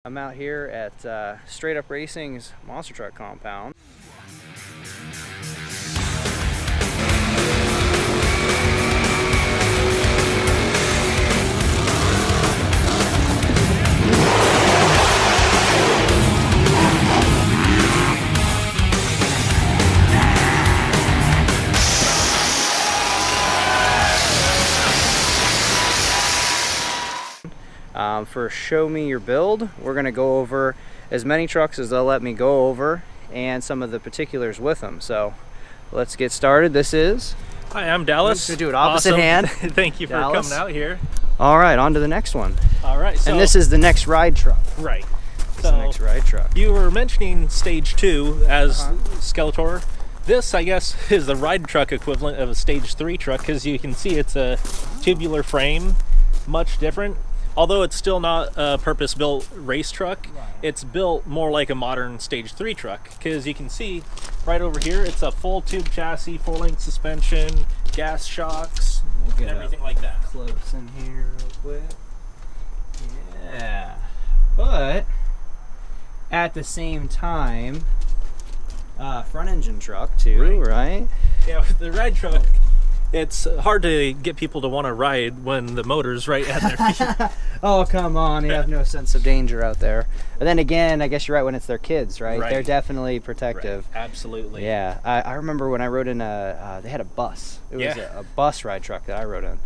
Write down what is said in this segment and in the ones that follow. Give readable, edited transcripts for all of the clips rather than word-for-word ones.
I'm out here at Straight Up Racing's monster truck compound. For Show Me Your Build, we're going to go over as many trucks as they'll let me go over and some of the particulars with them. So let's get started. This is... Hi, I'm Dallas. Let's do it opposite hand. Thank you for Dallas. coming out here. All right, on to the next one. All right. So, and this is the next ride truck. Right. So, the next ride truck. You were mentioning Stage 2 as Skeletor. This, I guess, is the ride truck equivalent of a Stage 3 truck because you can see it's a tubular frame, much different. Although it's still not a purpose-built race truck, it's built more like a modern Stage 3 truck because you can see right over here it's a full tube chassis, full-length suspension, gas shocks, and everything like that. Close in here real quick. Yeah. But at the same time, front engine truck too, right? Yeah, with the ride truck, it's hard to get people to want to ride when the motor's right at their feet. Oh, come on. You have no sense of danger out there. But then again, I guess you're right when it's their kids, right? They're definitely protective. Right. Absolutely. Yeah. I remember when I rode in they had a bus. It was a bus ride truck that I rode in.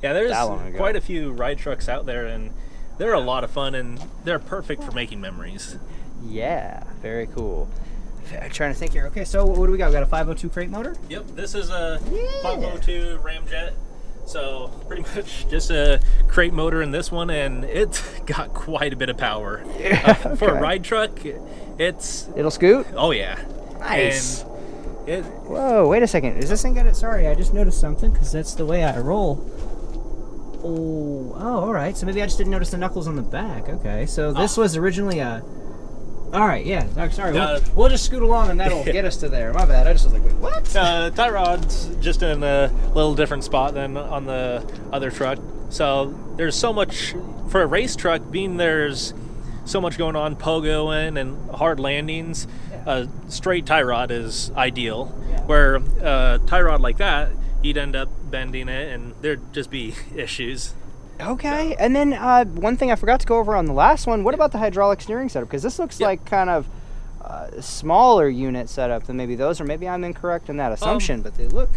Yeah, there's quite a few ride trucks out there, and they're a lot of fun, and they're perfect for making memories. Yeah. Very cool. I'm trying to think here. Okay, so what do we got? We got a 502 crate motor? Yep, this is a 502 Ramjet. So pretty much just a crate motor in this one, and it's got quite a bit of power. For a ride truck, it'll scoot? Oh yeah. Nice. And whoa, wait a second. Is this thing got it? Sorry, I just noticed something because that's the way I roll. Oh, all right. So maybe I just didn't notice the knuckles on the back. Okay, so this was originally a... All right, yeah. Sorry, we'll just scoot along and that'll get us to there. My bad. I just was like, wait, what? Tie rod's just in a little different spot than on the other truck. So there's so much for a race truck. Being there's so much going on, pogoing and hard landings. A straight tie rod is ideal. Where a tie rod like that, you'd end up bending it, and there'd just be issues. Okay, and then one thing I forgot to go over on the last one, what about the hydraulic steering setup? Because this looks like kind of a smaller unit setup than maybe those, or maybe I'm incorrect in that assumption, but they look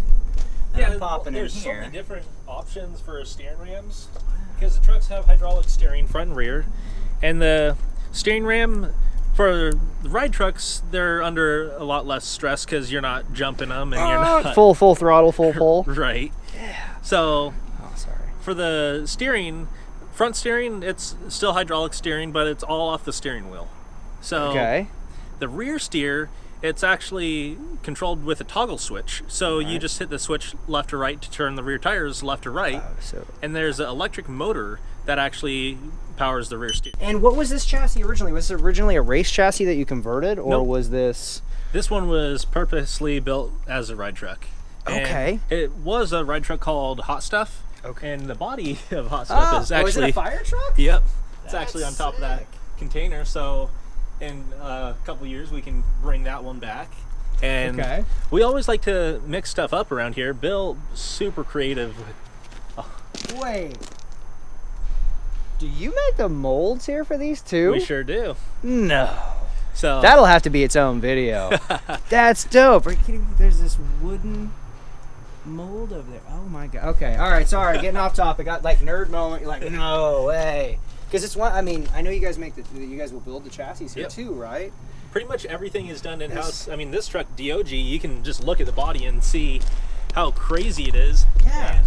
popping in here. There's so many different options for steering rams, because the trucks have hydraulic steering front and rear, and the steering ram for the ride trucks, they're under a lot less stress because you're not jumping them and you're not... Full throttle, full pull. Right. Yeah. So... For the steering, front steering, it's still hydraulic steering, but it's all off the steering wheel. So the rear steer, it's actually controlled with a toggle switch. So you just hit the switch left or right to turn the rear tires left or right. And there's an electric motor that actually powers the rear steer. And what was this chassis originally? Was it originally a race chassis that you converted, or was this... This one was purposely built as a ride truck. And it was a ride truck called Hot Stuff. Okay. And the body of Hot Stuff is actually... is it a fire truck? Yep. It's actually on top of that container. So in a couple of years, we can bring that one back. And we always like to mix stuff up around here. Bill, super creative. Wait. Do you make the molds here for these too? We sure do. No. So that'll have to be its own video. That's dope. Are you kidding me? There's this wooden... mold over there. Oh my god. Okay, all right, sorry, getting off topic. Got like nerd moment. You're like, no way, because it's one. I mean, I know you guys you guys will build the chassis here too, right? Pretty much everything is done in house. I mean, this truck Deogee, you can just look at the body and see how crazy it is. Yeah. And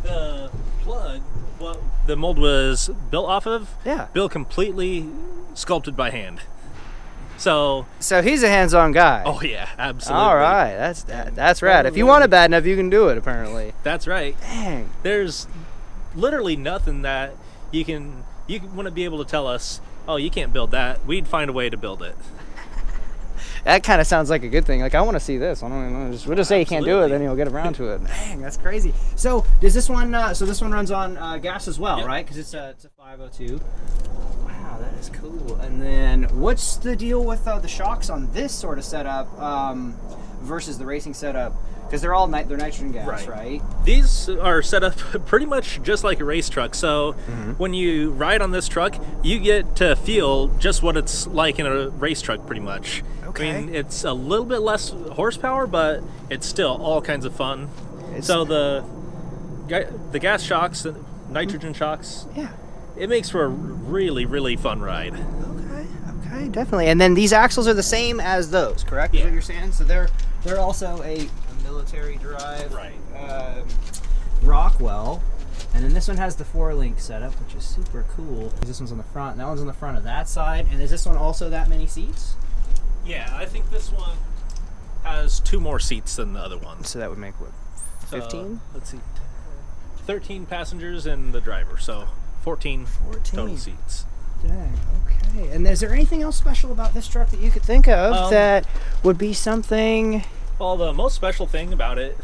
the plug, what the mold was built off of, built completely sculpted by hand. So he's a hands-on guy. Oh yeah, absolutely. All right, that's rad. If you want it bad enough, you can do it. Apparently. That's right. Dang. There's literally nothing that you wouldn't be able to tell us, oh, you can't build that. We'd find a way to build it. That kind of sounds like a good thing. Like, I want to see this. We'll just say you can't do it, then you'll get around to it. Dang, that's crazy. So does this one? So this one runs on gas as well, right? Because it's a 502. Wow, that is cool. And then what's the deal with the shocks on this sort of setup versus the racing setup? Because they're they're nitrogen gas, right? These are set up pretty much just like a race truck. So when you ride on this truck, you get to feel just what it's like in a race truck, pretty much. Okay. I mean, it's a little bit less horsepower, but it's still all kinds of fun. So the gas shocks, nitrogen shocks, it makes for a really, really fun ride. Okay, definitely. And then these axles are the same as those, correct? Is what you're saying? So they're also a military drive, Rockwell. And then this one has the 4-link setup, which is super cool. This one's on the front, and that one's on the front of that side. And is this one also that many seats? Yeah, I think this one has 2 more seats than the other one. So that would make what, 15? Let's see, 13 passengers and the driver, so 14 total seats. Dang, okay. And is there anything else special about this truck that you could think of that would be something? Well, the most special thing about it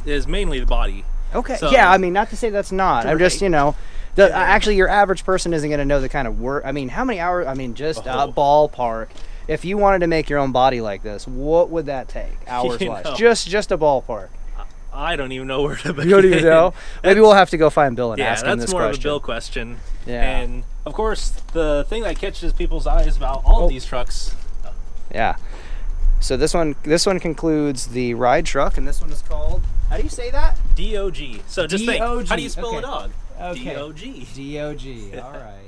is mainly the body. Okay, So, yeah, I mean, not to say that's not. I'm just, you know, actually your average person isn't going to know the kind of work. I mean, how many hours, I mean, just a ballpark. If you wanted to make your own body like this, what would that take, hours-wise? Just a ballpark. I don't even know where to begin. You don't even know? Maybe we'll have to go find Bill and ask him this question. Yeah, that's more of a Bill question. Yeah. And, of course, the thing that catches people's eyes about all of these trucks. Yeah. So this one concludes the ride truck, and this one is called, how do you say that? Deogee. So just think, how do you spell a dog? Okay. Deogee. Deogee, all right.